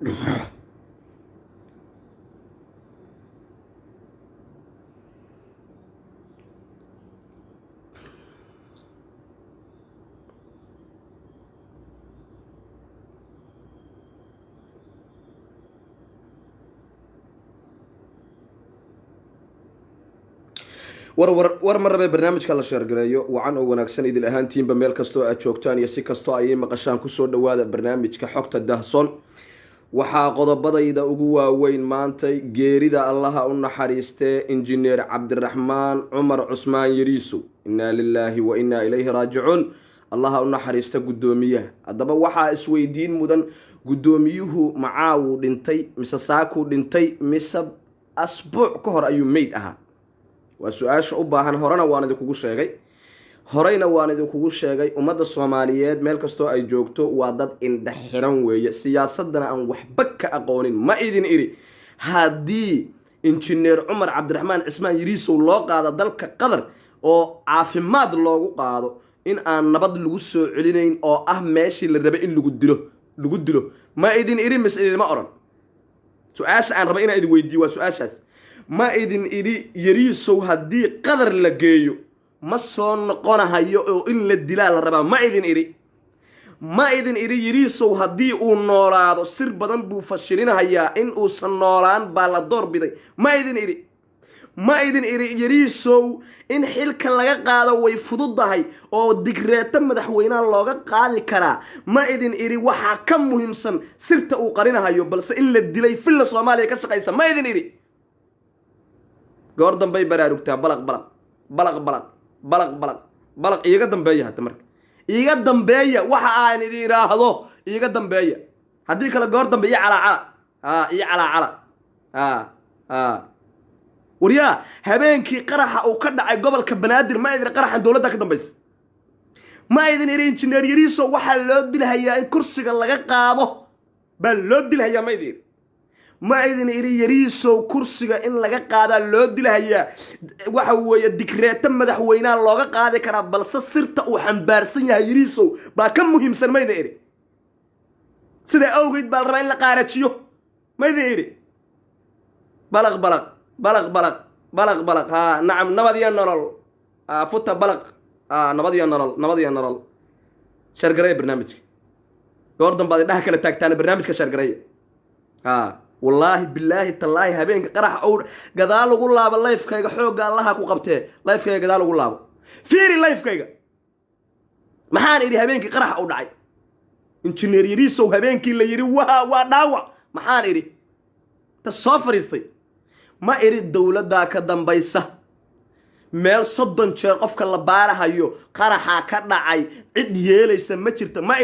war marraba barnaamijka la sheergareeyo wacan oo wanaagsan idil ahaantiinba meel kastoo aad joogtaan iyo si kastoo ay maqashaan kusoo dhawaada barnaamijka xogta dahsoon. waxaa qodobadayda ugu waaweyn maantay geerida allaha u naxariistee injineer cabdiraxmaan cumar cusmaan yariisow, innaa lilaahi wa innaa ilayhi raajicuun. allaha u naxariista guddoomiyaha. haddaba waxaa isweydiin mudan, guddoomiyuhu macaawuu dhintay mise saakuu dhintay mise asbuuc ka hor ayuu meyd ahaa? waa su-aasha u baahan. horena waan idinkugu sheegay ummadda soomaaliyeed meel kastoo ay joogto waa dad indha xiran weeye, siyaasadana aan waxba ka aqoonin. ma idin idhi haddii injineer cumar cabdiraxmaan cismaan yariisow loo qaado dalka qatar oo caafimaad loogu qaado in aan nabad lagu soo celinayn oo ah meeshii la rabay in lagu dilo ma idin idhi mise idinma oran? su-aasha aan raba inaan idin weydiiyo waa su-aashaas. ma idin idhi yariisow haddii qadar la geeyo ma soo noqonahayo oo in la dilaa la rabaa? ma idin idhi yariisow haddii uu noolaado sir badan buu fashilinahayaa, in uusan noolaan baa la doorbiday? ma idin idhi yariisow in xilka laga qaado way fududahay oo digreeto madaxweynaha looga qaadi karaa? ma idin idhi waxaa ka muhiimsan sirta uu qarinahayo balse in la dilay filla soomaaliya ka shaqaysa? ma idin idhi? goor dambay baraarugtaa balaq iiga dambeeya. hadda marka iiga dambeeya waxa aan idin idhaahdo, iiga dambeeya. haddii kale goor dambe iyo calaacala waryaa habeenkii qaraxa uu ka dhacay gobolka banaadir ma idin qaraxan dowladda ka dambaysa? ma idin idhi injineer yariisow waxaa loo dilhayaa in kursiga laga qaado baa loo dilhayaa? ma idin idhi yariisow kursiga in laga qaadaa loo dilhayaa, waxa weeye digreeto madaxweynaha looga qaadi karaa balse sirta uu xambaarsan yahay yariisow baa ka muhiimsan? ma idin idhi? sidaa awgeed baa la rabaa in la qaarajiyo? ma idin idhi? balaq nacam, nabad iyo nolol. futa balaq nabad iyo nolol. shargareeya barnaamijka. goor dambaad indhaha kala taagtaan barnaamijka shargareeya. wallaahi bilaahi tallaahi habeenka qaraxa ou gadaal ugu laabo lifekayga, xoogga allaha ku qabtee lifekayga gadaal ugu laabo, fiiri lifekayga. maxaan idhi habeenkii qaraxa u dhacay injineer yariisow? habeenkii la yidhi waa dhaawac, maxaan idhi? ta soo fadhiistay ma idhi dowladdaa ka dambaysa, meel 30 jeer qofka la baarahayo qaraxa ka dhacay cid yeelaysa ma jirta? ma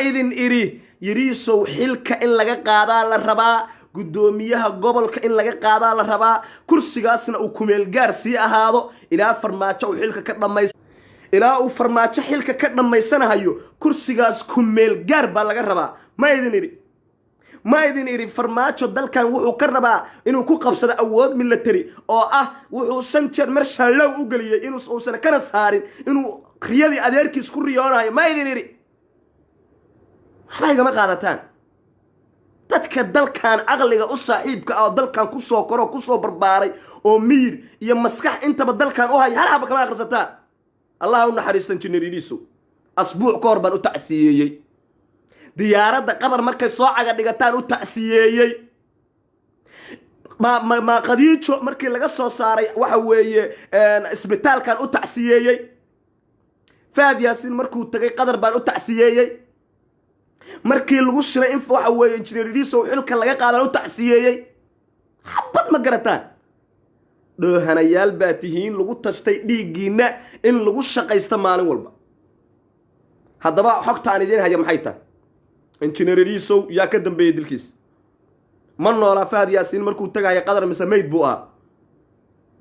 idin idhi yariisow xilka in laga qaadaa la rabaa, guddoomiyaha gobolka in laga qaadaa la rabaa, kursigaasna uu kumeel gaar sii ahaado ilaa farmaajo uu xilka ka dhammaysanahayo kursigaas kumeel gaar baa laga rabaa? ma idin idhi farmaajo dalkan wuxuu ka rabaa inuu ku qabsado awood military oo ah wuxuu 5 jeer mar shallow u geliyey inuusan kana saarin inuu riyadii adeerkiis ku riyoonayo? ma idin idhi? waxba igama qaadataan. dadka dalkan caqliga u saaxiibka ah oo dalkan kusoo koro kusoo barbaaray oo miyir iyo maskax intaba dalkan u haya hal xaba kama akhrisataan. allaha u naxariista injineer yariisow. asbuuc ka hor baan u tacsiyeeyey. diyaaradda qatar markay soo caga dhigataan u tacsiyeeyey. ma qadiijo markii laga soo saaray waxa weeye isbitaalkan u tacsiyeeyey. faad yaasiin markuu tagay qatar baan u tacsiyeeyey. markii lagu shiray in waxa weeye injineer yariisow xilka laga qaadan u tacsiyeeyey. xabad ma garataan. dhoohanayaal baa tihiin lagu tastay dhiiggiina in lagu shaqaysto maalin walba. haddaba xogta aan idiin haya maxay tahay? injineer yariisow yaa ka dambeeyey dilkiisa? ma noolaa fahad yaasiin markuu tagayo qatar mise meyd buu ahaa?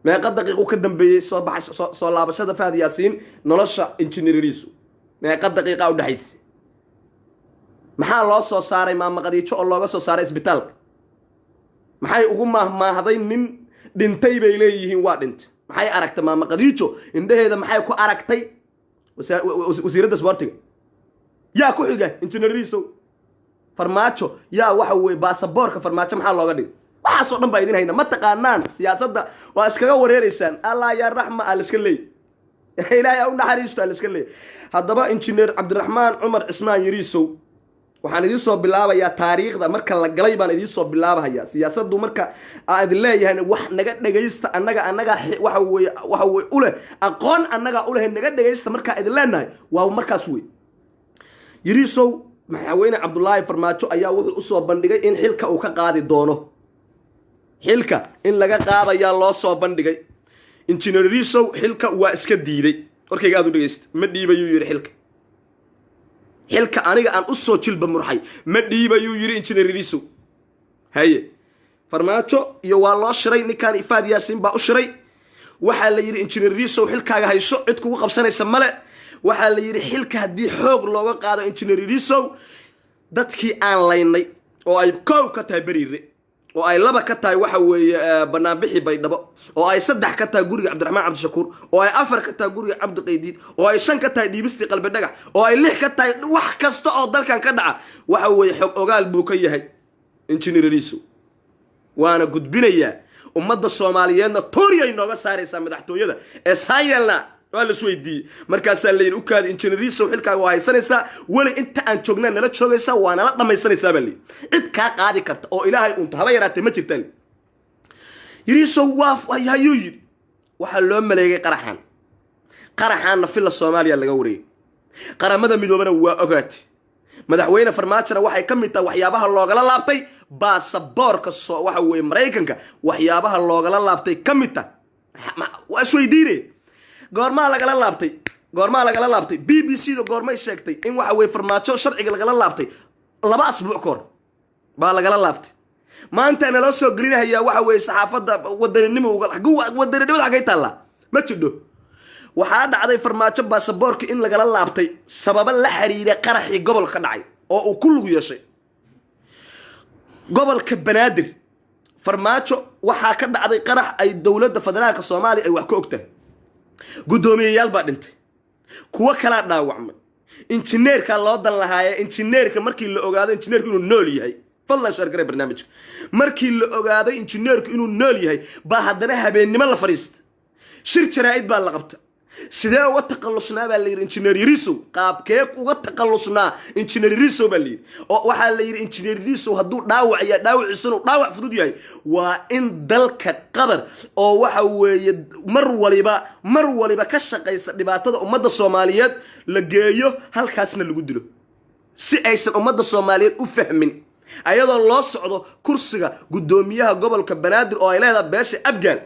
meeqa daqiiqu ka dambeeyey soo laabashada fahad yaasiin nolosha injineer yariisow? meeqa daqiiqa u dhaxaysa? maxaa loo soo saaray maama qadiijo oo looga soo saaray isbitaalka? maxay ugu maahmaahday nin dhintay bay leeyihiin waa dhintay? maxay aragtay maama qadiijo indhaheeda? maxay ku aragtay wasiiradda isboortiga? yaa ku xiga injineer yariisow? farmaajo yaa waxa weeye baasaboorka farmaajo maxaa looga dhigay waxaasoo dhan baa idin hayna ma taqaanaan siyaasadda waa iskaga wareereysaan allah yaa raxma al iska leey ilaahay u naxariisto al iska leey haddaba injineer cabdiraxmaan cumar cismaan yariisow waxaan idiin soo bilaabayaa taariikhda marka la galay baan idiin soo bilaabahayaa siyaasaddu marka aan idin leeyahay wax naga dhagaysta annaga waxa weeye u leh aqoon annaga u leh naga dhagaysta markaa idin leenahay waa markaas wey yariisow madaxweyne cabdullaahi farmaajo ayaa wuxuu u soo bandhigay in xilka uu ka qaadi doono xilka in laga qaadayaa loo soo bandhigay injineer yariisow xilka waa iska diiday warkayga aad u dhagaysta ma dhiibayuu yidhi xilka aniga aan u soo jilba murxay ma dhiibayuu yidhi injineer yariisow haye farmaajo iyo waa loo shiray ninkaan ifaad yaasiin baa u shiray waxaa la yidhi injineer yariisow xilkaaga hayso cid kugu qabsanaysa male waxaa la yidhi xilka haddii xoog looga qaado injineer yariisow dadkii aan laynay oo ay koow ka tahay beriire oo ay laba ka tahay waxa weeye banaanbixi baydhabo oo ay saddex ka tahay guriga cabdiraxmaan cabdishakuur oo ay afar ka tahay guriga cabdi qaydiid oo ay shan ka tahay dhiibistii qalbi dhagax oo ay lix ka tahay wax kasta oo dalkan ka dhaca waxa weeye xog ogaal buu ka yahay injineer yariisow waana gudbinayaa ummadda soomaaliyeedna tooriyay nooga saaraysaa madaxtooyada ee saayelna waa la isweydiiyey markaasaa la yidhi u kaadi injineer yariisow xilkaaga waa haysanaysaa weli inta aan joognaa nala joogaysaa waa nala dhammaysanaysaa baa layidhi cid kaa qaadi karta oo ilaahay unta haba yaraatee ma jirtaan yariisow hayuu yidhi waxaa loo maleegay qaraxaanna filla soomaaliya laga wareegay qaramada midoobana waa ogaatay madaxweyne farmaajona waxay ka mid tahay waxyaabaha loogala laabtay baasaboorka waxa weeye maraykanka waxyaabaha loogala laabtay ka mid tahay waa isweydiine goormaa lagala laabtay b b c da goormay sheegtay in waxa weye farmaajo sharciga lagala laabtay 2 asbuuc kahor baa lagala laabtay maanta naloo soo gelinahayaa waxa weeye saxaafadda wadaninimada xaggay taallaa ma jidho waxaa dhacday farmaajo baasaboorka in lagala laabtay sababa la xiriira qaraxii gobolka ka dhacay oo uu ku lug yeeshay gobolka banaadir farmaajo waxaa ka dhacday qarax ay dowladda federaalka soomaaliya ay wax ka ogtahay guddoomiyeyaal baa dhintay kuwa kalaa dhaawacmay injineerka loo dan lahaaye injineerka markii la ogaado injineerku inuu nool yahay fadlan sheergare barnaamijka markii la ogaaday injineerku inuu nool yahay baa haddana habeennimo la fadhiista shir jaraa'id baa la qabta sidee uga taqallusnaa baa la yidhi injineer yariisow qaabkee uga taqallusnaa injineer yariisow baa la yidhi oo waxaa la yidhi injineer yariisow hadduu dhaawacaya dhaawaciisuna dhaawac fudud yahay waa in dalka qatar oo waxa weeye mar waliba ka shaqaysa dhibaatada ummadda soomaaliyeed la geeyo halkaasna lagu dilo si aysan ummadda soomaaliyeed u fahmin ayadoo loo socdo kursiga guddoomiyaha gobolka banaadir oo ay leedahay beesha abgaal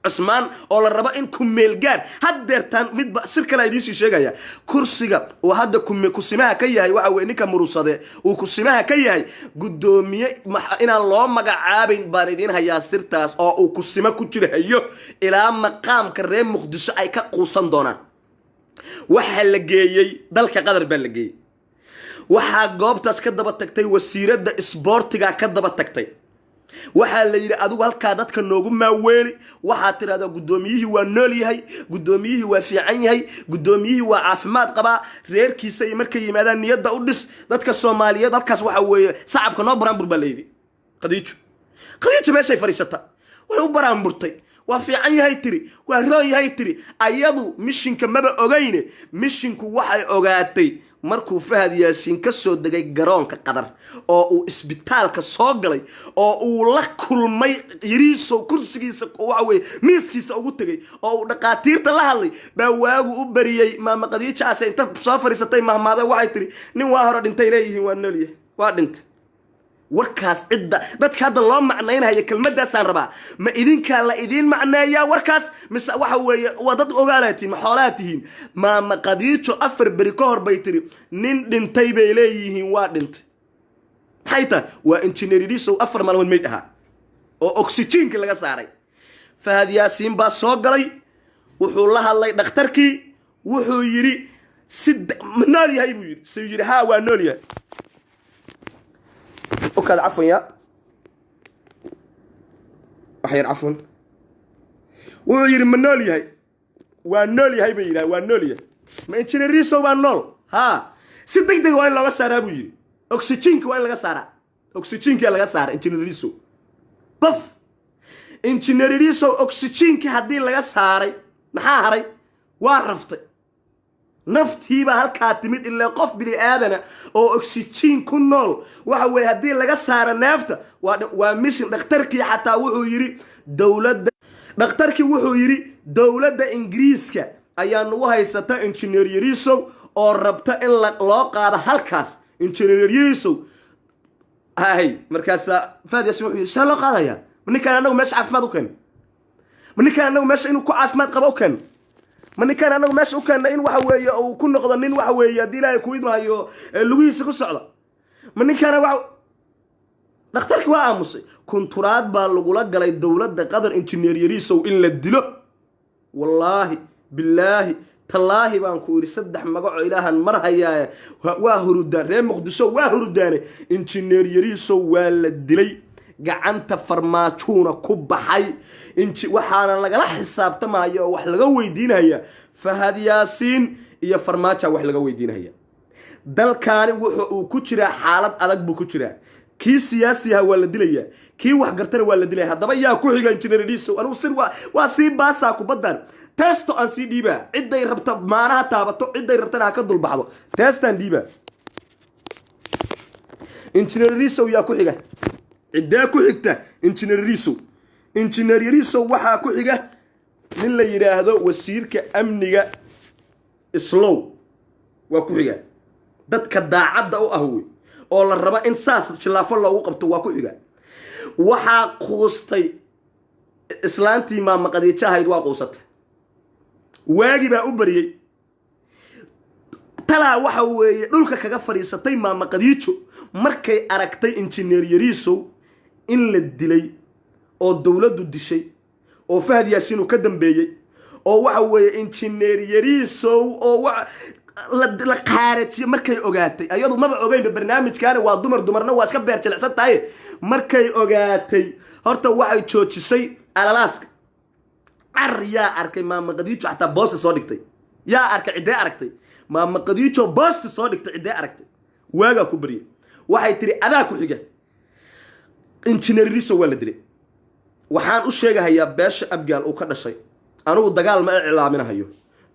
cusmaan oo la rabo in ku meelgaar haddeertaan midba sir kale idiin sii sheegaya kursiga oo hadda kusimaha ka yahay waxa weeye ninka murusade uu kusimaha ka yahay guddoomiye inaan loo magacaabayn baan idiin hayaa sirtaas oo uu kusima ku jirahayo ilaa maqaamka reer muqdisho ay ka quusan doonaan waxaa la geeyey dalka qatar baa la geeyey waxaa goobtaas ka daba tagtay wasiiradda isboortiga ka daba tagtay waxaa la yidhi adigu halkaa dadka noogu maaweeli waxaad tidhahdaa guddoomiyihii waa nool yahay guddoomiyihii waa fiican yahay guddoomiyihii waa caafimaad qabaa reerkiisa iyo markay yimaadaan niyadda u dhis dadka soomaaliyeed halkaas waxa weeye sacabka noo baraanbur baa la yidhi qadiijo meeshay fadhiisata way u baraanburtay waa fiican yahay tiri waa roon yahay tiri ayadu mishinka maba ogayne mishinku waxay ogaatay markuu fahad yaasiin ka soo degay garoonka qatar oo uu isbitaalka soo galay oo uu la kulmay yariisow kursigiisa waxa weeye miiskiisa ugu tegay oo uu dhaqaatiirta la hadlay baa waagu u bariyey maama qadiijaase inta soo fadhiisatay mahmaada waxay tiri nin waa hore dhintay leeyihiin waa nool yahay waa dhintay warkaas cidda dadka hadda loo macnaynaya kelmadaasaan rabaa ma idinkaa la idiin macneeyaa warkaas mise waxa weeye waa dad ogaalaatiin ma xoolaa tihiin maama qadiijo 4 beri ka hor bay tiri nin dhintay bay leeyihiin waa dhintay maxay tahay waa injineer yariisow 4 maalmood meyd ahaa oo oksijiinka laga saaray fahad yaasiin baa soo galay wuxuu la hadlay dhakhtarkii wuxuu yidhi ma nool yahay buu yidhi suu yidhi haa waa nool yahay وكاد عفوا يا أحير عفوا ويري من نولي هاي ونولي هاي بيلا ونولي ما إنشنا ريسو ونول ها صدق وين لو سار أبو يري oxygen waa in laga saaraa oxygen-ka laga saara engineer Yarisow baf engineer Yarisow oxygen-ka haddii laga saaray maxaa haray waa raftay naftiiba halkaa timid ilaa qof bini aadana oo oxygen ku nool waxa weeye haddii laga saaro neefta waa mission dhakhtarkii xataa wuxuu yiri dowladda Ingiriiska ayaa nagu haysata engineer Yarisow oo rabta in loo qaado halkaas engineer Yarisow hay markaas Fahad Yaasin wuxuu yiri soo loo qaadaya ninkaan anagu meesha caafimaad u keen ninkaan anagu meesha inuu ku caafimaad qabo u keen ninkaan anagu meesha u keen in waxa weeye uu ku noqdo nin waxa weeye hadii Ilaahay ku idmaayo lugihiisa ku socda ninkaan waxa dhakhtarkii waa aamusay kunturaad baa lagula galay dowladda Qatar engineer Yarisow in la dilo wallahi billahi tallaahi baan ku yiri saddex magaco ilaahan mar hayaa waa hurudaan reer Muqdisho waa hurudaane engineer Yarisow waa la dilay gacanta farmaajoona ku baxay waxaana lagala xisaabtamayo wax laga weydiinaya Fahad Yaasin iyo farmaajo wax laga weydiinaya dalkaani wuxuu ku jira xaalad adag buu ku jira kii siyaasiga waa la dilaya kii wax gartana waa la dilaya hadaba yaa ku xiga engineer Yarisow anu sir waa si baasa ku badan testo aan si dhiiba ciday rabta maanaha taabato ciday rabtana ka dul baxdo testan dhiiba engineer Yarisow yaa ku xiga cidaa ku xigta engineer Yarisow waxa ku xiga nin la yiraahdo wasiirka amniga Islow waa ku xiga dadka daacadda u ah oo la raba in saas khilaafo loogu qabto waa ku xiga waxa qoostay islaantii maama Khadiija ahayd waa qoosatay waagi baa u bariyay tala waxa weeye dhulka kaga fariisatay maama Khadiijo markay aragtay engineer Yarisow in la dilay oo dawladdu dishay oo Fahad Yaasin uu ka dambeeyay oo waxa weeye engineer Yarisow oo la qaaratiyo markay ogaatay ayadu ma ogeyn barnaamijkan waa dumarna waa iska beer jilicsan tahay markay ogaatay horta waxay joojisay alalaaska yaa arkay maama Khadiijo xataa boos soo dhigtay yaa arkay cidee aragtay maama Khadiijo boos soo dhigtay cidee aragtay waaga ku bariyay waxay tiri adaa ku xiga engineer Yarisow waa la dilay waxaan u sheegayaa beesha abgaal uu ka dhashay anigu dagaal ma iclaaminayo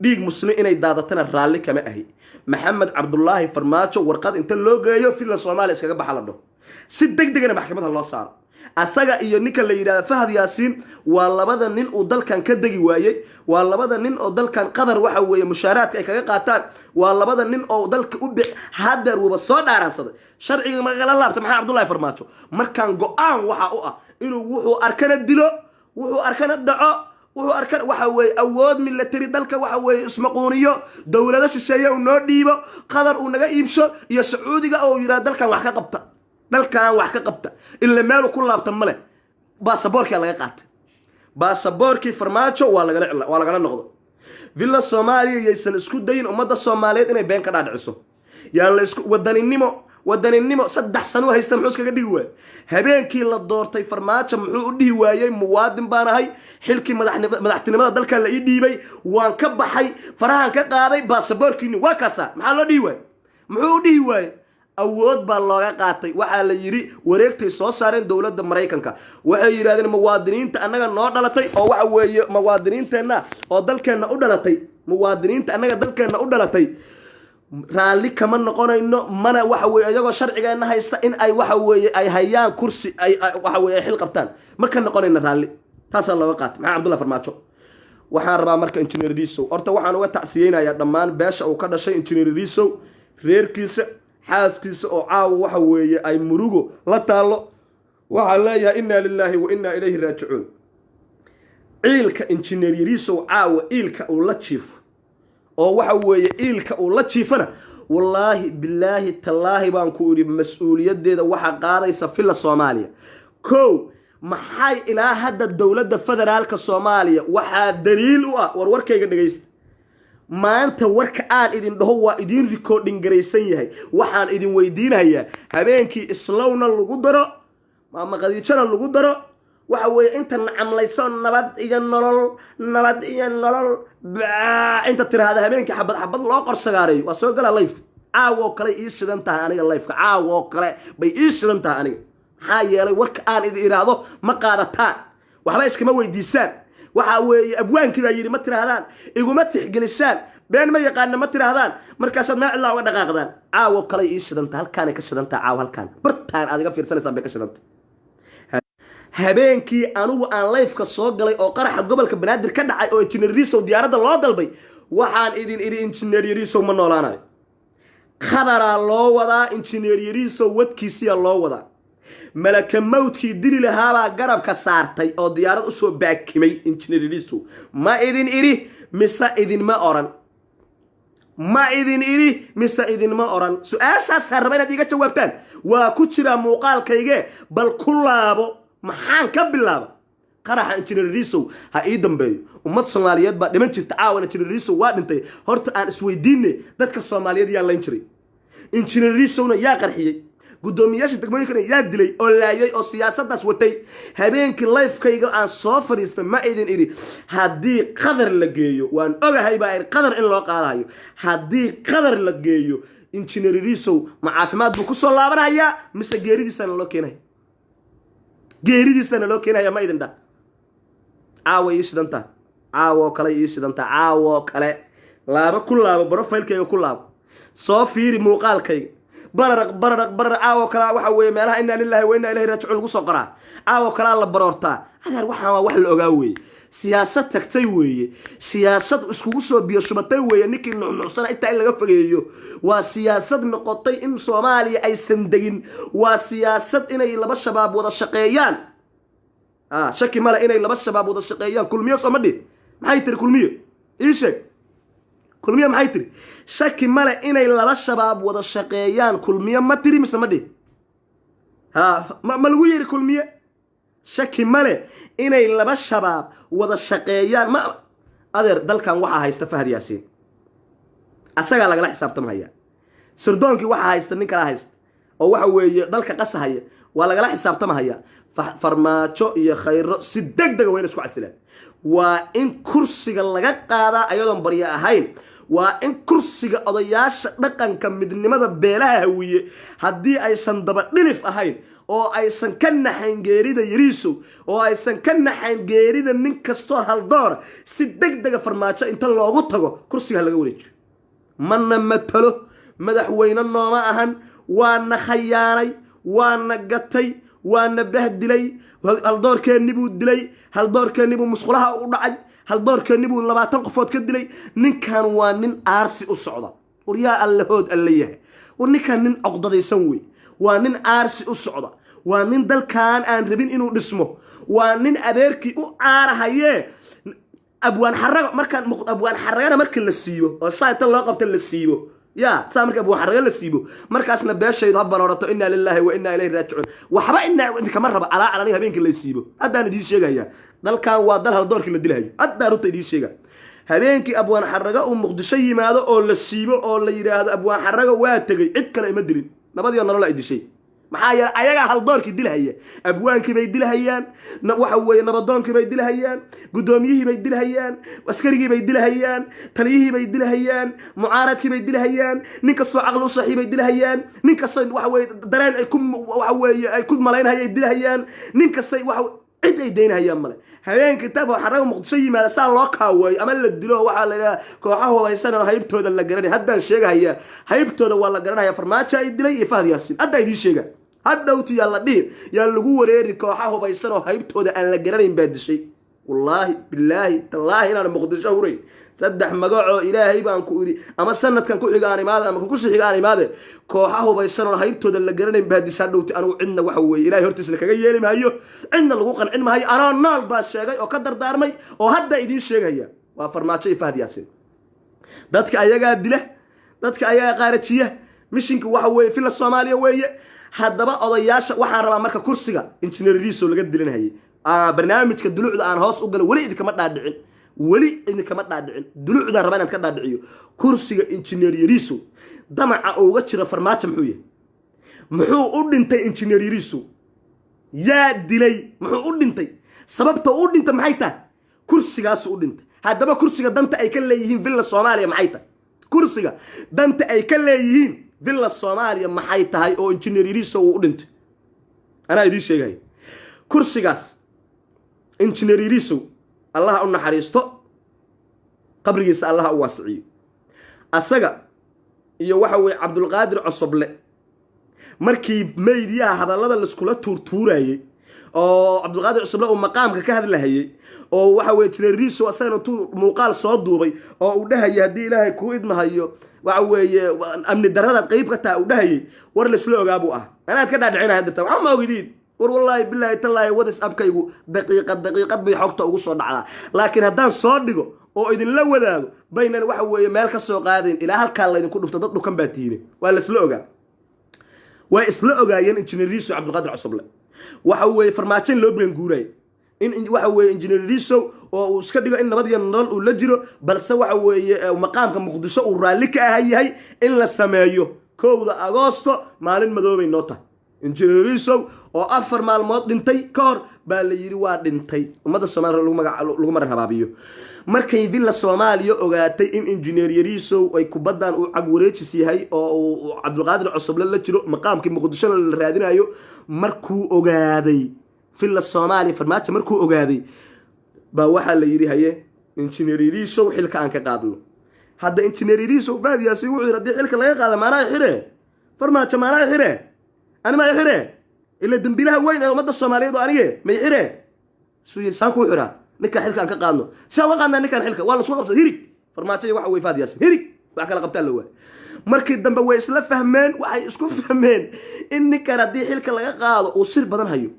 dhiig muslim inay daadatana raalli kama ahi maxamed cabdullaahi farmaajo warqad inta loo geeyo filla Soomaaliya iskaga baxalado si degdegna maxkamadda loo saaro asaga iyo ninka la yiraahdo Fahad Yaasin waa labada nin oo dalkan ka dagi waayay waa labada nin oo dalkan Qatar waxa weeye mushaaraadka ay kaga qaataan waa labada nin oo dalka u hadar waba soo dhaaransaday sharciga magala laabta maxamed cabdullaahi farmaajo markaan go'aan waxa u ah inuu wuxuu arkana dilo wuxuu arkana dhaco wuxuu arkan waxa weeye awood military dalka waxa weeye ismaquuniyo dawladda shisheeye uu noo dhiibo Qatar uu naga iibsho iyo Sacuudiga oo yiraahdo dalkan wax ka qabta illa meel ku laabtan male baasaboorka laga qaatay baasaboorkii farmaajo waa laga noqdo villa Soomaaliya yeysan isku dayin ummadda Soomaaliyeed inay been ka dhaadhiciso yaa la isku wadaninimo saddex sano haysta muxuu iskaga dhigi waayay habeenkii la doortay farmaajo muxuu u dhihi waayay muwaadin baan ahay xilkii madaxtinimada dalka la ii dhiibay waan ka baxay farahan ka qaaday baasaboorkiini waa kaasa maxaa loo dhihi waayay muxuu u dhihi waayay awood baa looga qaatay waxa la yiri wareegtay soo saareen dawladda Mareykanka waxay yiraahdeen muwaadiniinta anaga noo dhalatay oo waxa weeye muwaadiniinteena oo dalkeena u dhalatay muwaadiniinta anaga dalkeena u dhalatay raalli kama noqonayno mana waxa weeye ayagoo sharcigeena haysta in ay waxa weeye ay hayaan kursi ay waxa weeye xil qabtaan ma ka noqonayna raalli taas looga qaatay maxaa Cabdullaahi Farmaajo waxaan rabaa marka engineer Yarisow horta waxaan uga tacsiyeenayaa dhammaan beesha uu ka dhashay engineer Yarisow reerkiisa xaaskiisa oo caaw waxa weeye ay murugo la taalo waxa leeyahay inna lillahi wa inna ilayhi raaji'un ciilka engineer Yarisow caaw ciilka uu la jiifo oo waxa weeye ciilka uu la jiifana wallahi billahi tallaahi baan ku iri mas'uuliyadeeda waxa qaadaysa filla Soomaaliya maxay ilaa hadda dawladda federaalka Soomaaliya waxa daliil u ah warkayga dhageysta maanta warka aan idin dhaho waa idin recording gareysan yahay waxaan idin weydiinayaa habeenkii Islowna lagu daro maama Khadiijana lagu daro waxa weeye inta nacamlayso nabad iyo nolol inta tiraahdo habeenkii xabad loo qorsagaaray waa soo gala live caawo kale ii shidan tahay aniga lifeka caawo kale bay ii shidan tahay aniga maxaa yeelay warka aan idin iraahdo ma qaadataan waxba iskama weydiisaan waxa weeye abwaankii baa yidhi ma tirahdaan iguma tixgelisaan been ma yaqaana ma tirahdaan markaasaad meel ilaa uga dhaqaaqdaan caawo kale ii shidan tahay halkaanay ka shidan tahay caawo halkaan bartaan aad iga fiirsanaysaan bay ka shidan tahay habeenkii anugu aan lifeka soo galay oo qaraxa gobolka banaadir ka dhacay oo injineer Risow diyaaradda loo dalbay waxaan idin iri injineer Risow ma noolaanayo khadara loo wadaa injineer Risow wadkiisa loo wadaa malaka mawdkii dili lahaabaa garabka saartay oo diyaarad u soo baakimay injineer Risow ma idin iri mise idin ma oran ma idin iri mise idin ma oran su'aashaas harba inaad iga jawaabtaan waa ku jira muuqaalkayga bal ku laabo maxaan ka bilaaba qaraxa injineer Risow ha ii dambeeyo ummad Soomaaliyeed baa dhiman jirta caawana injineer Risow waa dhintay horta aan isweydiinay dadka Soomaaliyeed yaa layn jiray injineer Risowna yaa qarxiyay gudoomiyaasha degmooyinka yaa dilay oo laayay oo siyaasadaas watay habeenkii lifekayga aan soo fariistay ma idin iri haddii qadar la geeyo waan ogahay baa qadar in loo qaadayo haddii qadar la geeyo injineer Risow ma caafimaad buu ku soo laabanayaa mise geeridiisana loo keenay geeridiisana loo keenaya ma idin dha caawo ii shidanta caawo kale ii shidanta caawo kale laaba ku laabo profilekayga ku laabo soo fiiri muuqaalkayga bararaq caawo kale waxa weeye meelaha inna lillahi wa inna ilayhi raaji'uun lagu soo qoraa caawo kale la baroortaa adeer waxaan waa wax la ogaa weeye siyaasad tagtay weeye siyaasad iskugu soo biyo shubatay weeye ninkii nuucnuucsana inta in laga fogeeyo waa siyaasad noqotay in Soomaaliya aysan degin waa siyaasad inay laba shabaab wada shaqeeyaan shaki male inay laba shabaab wada shaqeeyaan kulmiyo Soomaali maxay tiri kulmiyo ii sheeg kulmiyo maxay tiri shaki male inay laba shabaab wada shaqeeyaan kulmiyo ma tiri mise ma dhig ma lagu yiri kulmiyo shaki male inay laba shabaab wada shaqeeyaan ma adeer dalkan waxa haysta Fahad Yaasiin asaga laga xisaabtamaya sirdoonkii waxa haysta nin kala haysta oo waxa weeye dalka qasahaya waa laga xisaabtamaya farmaajo iyo khayro si degdeg weyn isku casilaan waa in kursiga laga qaadaa ayadoon bariya ahayn waa in kursiga odayaasha dhaqanka midnimada beelaha hawiye haddii aysan daba dhilif ahayn oo aysan ka naxayn geerida Risow oo aysan ka naxayn geerida nin kastoo haldoor si degdeg farmaajo inta loogu tago kursiga laga wareejiyo manna matalo madaxweyne nooma ahan waana khayaanay waana gatay waana bahdilay haldoorkeeni buu dilay haldoorkeeni buu musqulaha u dhacay haldoorkeeni buu 20 qofood ka dilay ninkan waa nin aarsi u socda wariyaa allahood allayahay ninkan nin oqdadaysan wey waa nin aarsi u socda waa nin dalkan aan rabin inuu dhismo waa nin adeerkii u aarahaye abwaan xarago markaan abwaan xaragana markii la siibo oo saanta loo qabta la siibo يا سامرك أبو حرقة للسيبو مركز نبيش شيء هبنا ورطو إنا لله وإنا إليه راجعون وحبا إنا عندك مرة على نيها بينك اللي يسيبو أدى ندي شيء جاية دل كان وادل هالدور كله دلها أدى رطي دي شيء هبينك أبو حرقة ومقدشي ما هذا أو للسيبو أو اللي يرى هذا أبو حرقة واتجي عد كلا يمدرين نبضي أنا لا يدي شيء maxaa ayaga haldoorkii dilahaya abwaankii bay dilahayaan waxa weeye nabadoonkii bay dilahayaan gudoomiyihii bay dilahayaan askarigii bay dilahayaan taliyihii bay dilahayaan mucaaradkii bay dilahayaan ninka soo aqal u saaxiibay dilahayaan ninka soo waxa weeye dareen ay ku waxa weeye ay ku malaynayay dilahayaan ninka soo waxa cid ay deynayaan male habeenkii tab waxa raga muqdisho yimaada saa loo kaaway ama la dilo waxa la yiraahdaa kooxaha hooyaysan haybtooda la garanay haddaan sheegaya haybtooda waa la garanaya farmaajo ay dilay iyo Fahad Yaasiin hadda idin sheega hadawti yalla dhiir yaa lagu wareeri kooxaha hooyaysan haybtooda aan la garanayn baa dishay wallahi billahi tallahi inaan muqdisho huray saddex magaco ilaahay baan ku iri ama sanadkan ku xigaan imaada ama ku xigaan imaade kooxaha hooyaysan haybtooda la garanayn baa dishay hadawti anigu cidna waxa weey ilaahay hortiisna kaga yeeli maayo cidna lagu qancin maayo ana nool baa sheegay oo ka dardaarmay oo hadda idin sheegaya waa farmaajo Fahad Yaasiin dadka ayaga dila dadka ayaga qaarajiya mishinka waxa weey fil Soomaaliya weeye haddaba odayaasha waxaan rabaa marka kursiga injineer Risow laga dilinayay barnaamijka dulucda aan hoos u galo wali idinka ma dhaadhicin dulucda rabaan inaad ka dhaadhiciyo kursiga injineer Risow damaca uga jira farmaajo muxuu u dhintay injineer Risow yaa dilay muxuu u dhintay sababta u dhintay maxay tahay kursigaas u dhintay haddaba kursiga danta ay ka leeyihiin villa Soomaaliya maxay tahay kursiga danta ay ka leeyihiin villa Soomaaliya maxay tahay oo engineer Yariso uu dhintay ana idin sheegay kursigaas engineer Yariso Allah u naxariisto qabrigiisa Allah u waasiyo asaga iyo waxa way Abdul Qaadir Cosoble markii meediyaha hadallada la iskula tuurtuurayay oo Abdul Qaadir Cosoble uu maqaamka ka hadlayay oo waxa way engineer Yariso asagana tuu muuqaal soo duubay oo uu dhahay hadii Ilaahay ku idmahayo waxa weeye amni darrada qayb ka taa u dhahay war la isla ogaabo ana ka dhaadhicinahay dirta waxa ma ogidin war wallahi billahi tallahi wadis abkaygu daqiiqad bay xogta ugu soo dhacdaa laakiin haddaan soo dhigo oo idin la wadaago baynan waxa weeye meel ka soo qaadeen ilaa halka la idin ku dhufto dad dhukan baa tiine waa la isla ogaa way isla ogaayeen engineer Yariso Abdul Qaadir Cosoble waxa weeye farmaajin loo been guuray in waxa weeye engineer Yariso oo uu iska dhigo in nabad iyo nolol uu la jiro balse waxa weeye maqaamka Muqdisho uu raali ka yahay in la sameeyo 1 Agoosto maalin madoobay noota engineer Yariso oo 4 maalmood dhintay ka hor baa la yiri waa dhintay umada Soomaaliya lagu maran habaabiyo markay villa Soomaaliya ogaatay in engineer Yariso ay ku badaan uu cag wareejis yahay oo Abdul Qaadir Cosoble la jiro maqaamkii Muqdisho la raadinayo markuu ogaaday villa Soomaaliya farmaajo markuu ogaaday baa waxa la yiri haye engineer Yariso xilka aan ka qaadno hadda engineer Yariso faadiyaasi wuxuu yiri xilka laga qaado maana xire farmaajo maana xire أنا ما يحرى إلا دنبيلها وين أنا مدة الصومالية دو أنيه ما يحرى سوي سانكو يحرى نكا حلكة أنك قانو سوا قانا نكا حلكة والله سوق بس هيرك فرماتي واحد ويفاد ياس هيرك بعد كلا قبتال له مركز دنبا ويسلا فهمان وحي اسكو فهمان إنك ردي حلكة لغا قادو وصير بدن هيو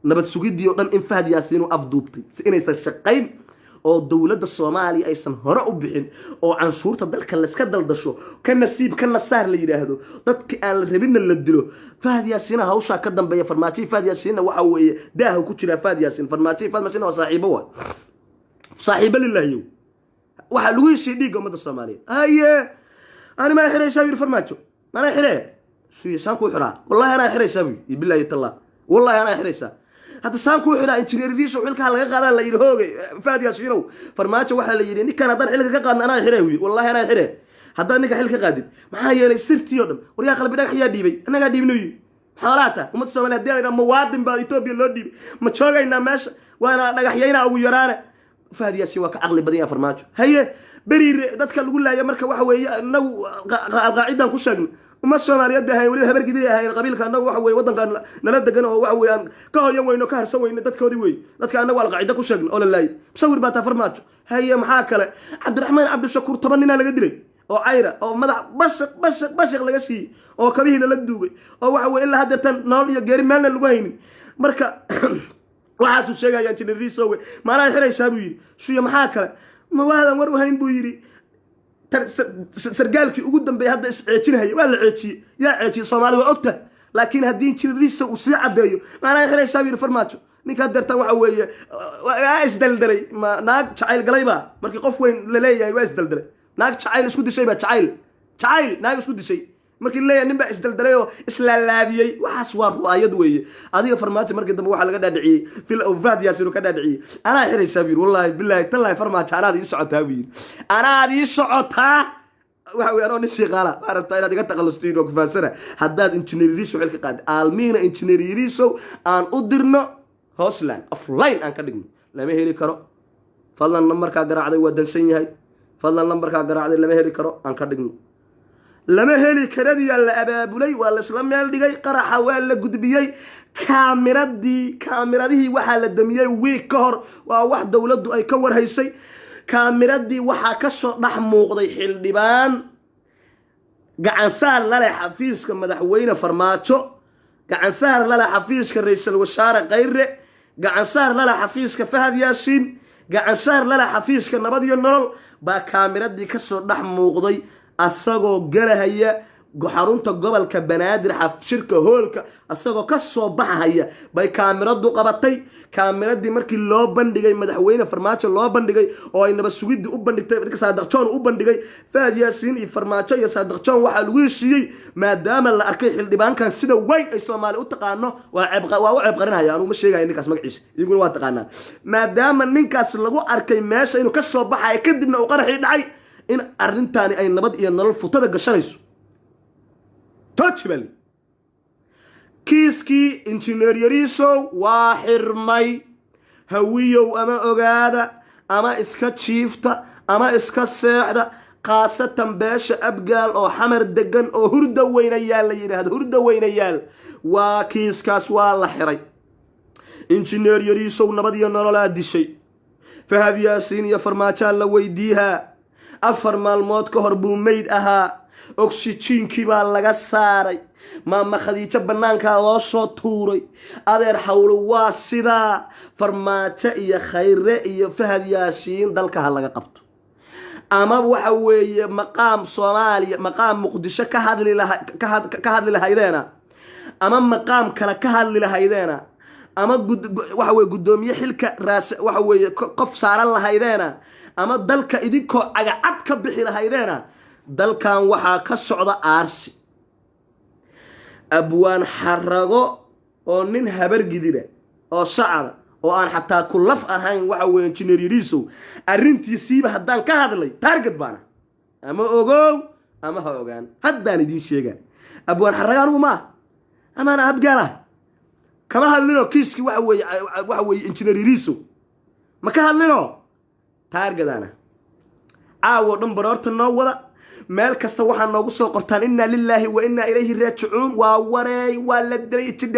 نبت سوقي ديو دان إنفاد ياسين وأفضوبتي إني سشقين oo dawladda Soomaaliya aysan hore u bixin oo canshuurta dalka la iska daldasho ka nasiib ka nasaar la yiraahdo dadka aan la rabin la dilo Fahad Yaasin hawsha ka dambeeya farmaajo Fahad Yaasin waxa weeye daaha ku jira Fahad Yaasin farmaajo waa saaxiibo lillahi waxa lagu yeeshay dhiig umada Soomaaliya haye ana ma xiraysaa yir farmaajo mana xiree suusan ku xiraa wallahi ana xiraysaa billahi tallah wallahi ana xiraysaa هذا سامكو حنا انجينير Yariso xilka laga qaadan la yiri hoogay Fahad Yaasin farmaajo waxa la yiri ninkan hadan xilka ka qaadna ana xirey wiil wallahi ana xirey hadan ninka xilka qaadin maxaa yeelay sirtiyo dhan war yaa qalbi dhagax yaa dhiibay anaga dhiibnayo xalaata umad Soomaaliyeed deelayna muwaadin baa Itoobiya loo dhiibay ma joogayna meesha waana dhagaxyayna ugu yaraana Fahad Yaasin waa ka aqli badan yahay farmaajo haye bariir dadka lagu laaya marka waxa weeye anagu qaacidan ku sheegno uma Soomaaliyeed baa wali habar gidiri ahay qabiilka anagu waxa weeye wadankan nala degan oo waxa weeyaan ka hoyan weyno ka harsan weyno dadkoodii weey dadka anagu wal qaacida ku sheegno oo la laay sawir baa ta farmaajo haye maxaa kale Cabdiraxmaan Cabdishakuur 10 nin laga dilay oo ayra oo madax bashaq laga sii oo kabihiina la duugay oo waxa weeye ilaa hadeertan nolol iyo geeri meelna lagu haynin marka waxa uu sheegay engineer Yariso maana xiraysaa buu yiri suuya maxaa kale ma waadan war u hayn buu yiri sargaalkii ugu dambeeyay hadda isceejinay waa la ceejiyay yaa ceejiyay Soomaaliya waa ogta laakiin hadii engineer Yariso uu sii cadeeyo maana xiraysaa yiri farmaajo ninka dartan waxa weeye waa isdaldalay ma naag jacayl galayba markii qof weyn la leeyahay waa isdaldalay naag jacayl isku dishay ba jacayl naag isku dishay markii leeyahay nin ba isdaldalay oo islaalaadiyay waxaas waa ru'ayad weeye adiga farmaajo markii dambe waxa laga dhaadhiciyay fil Fahad Yaasin ka dhaadhiciyay ana xiraysaa biir wallahi billahi tallahi farmaajo anaad ii socotaa biir anaad ii socotaa waxa weeye anoo nisi qaala arabta inaad iga taqalustiin oo kufaasana haddaad engineer Yariso xilka qaad aalmiina engineer Yariso aan u dirno Hostland offline aan ka dhigno lama heli karo fadlan numberka garaacday waa dansan yahay fadlan numberka garaacday lama heli karo aan ka dhigno lama heli karadii la abaabulay waa la isla meel dhigay qaraxa waa la gudbiyay kaamiradihi waxa la damiyay week ka hor waa wax dawladdu ay ka warhaysay kaamiradi waxa ka soo dhax muuqday xildhibaan gacan saar la leh xafiiska madaxweyne farmaajo gacan saar la leh xafiiska ra'iisul wasaare Qayre gacan saar la leh xafiiska Fahad Yaasin gacan saar la leh xafiiska nabad iyo nolol baa kaamiradi ka soo dhax muuqday asagoo galahaya xarunta gobolka Banaadir shirka hoolka asagoo ka soo baxaya bay kaamiradu qabatay kaamiradi markii loo bandhigay madaxweyne farmaajo loo bandhigay oo ay nabad sugidii u bandhigtay markii Saadax John u bandhigay Fahad Yaasin iyo farmaajo iyo Saadax John waxa lagu heshiiyay maadaama la arkay xildhibaankan sida weyn ay Soomaali u taqaano waa u ceeb qarinaya anu ma sheegay ninkaas magaciisa iyaguna waa taqaanaa maadaama ninkaas lagu arkay meesha inuu ka soo baxay kadibna uu qaraxii dhacay in arrintaani ay nabad iyo nolol futada gashanayso toojibal kiiskii injineer Yariisow waa xirmay hawiyow ama ogaada ama iska jiifta ama iska seexda qaasatan beesha abgaal oo xamar degan oo hurda weynayaal la yiraahdo hurda weynayaal waa kiiskaas waa la xiray injineer Yariisow nabad iyo nolol dishay Fahad Yaasiin iyo farmaajo la weydiiha 4 maalmood ka hor buu meyd ahaa oksijiinkii baa laga saaray maama Khadiija banaanka loo soo tuuray adeer hawlo waa sida farmaajo iyo khayre iyo Fahad Yaasiin dalka laga qabto ama waxa weeye maqaam Soomaaliya maqaam Muqdisho ka hadli lahaydeena ama maqaam kala ka hadli lahaydeena ama waxa weeye gudoomiye xilka raas waxa weeye qof saaran lahaydeena ama dalka idinko cagacad ka bixi lahaydeena dalkan waxa ka socda aarsi abwaan xarago oo nin habar gidina oo sacada oo aan xataa kulaf ahayn waxa weeye injineer Yariisow arintiisiiba hadaan ka hadlay target baana ama ogow ama ha ogaan haddaan idin sheegaa abwaan xarago ma amaana abgaala kama hadlino kiiski waxa weeye injineer Yariisow ma ka hadlino targetana caawo dhan baroorta noo wada meel kasta waxaan noogu soo qortaan inna lillahi wa inna ilayhi raaji'uun waa wareey waa la dilay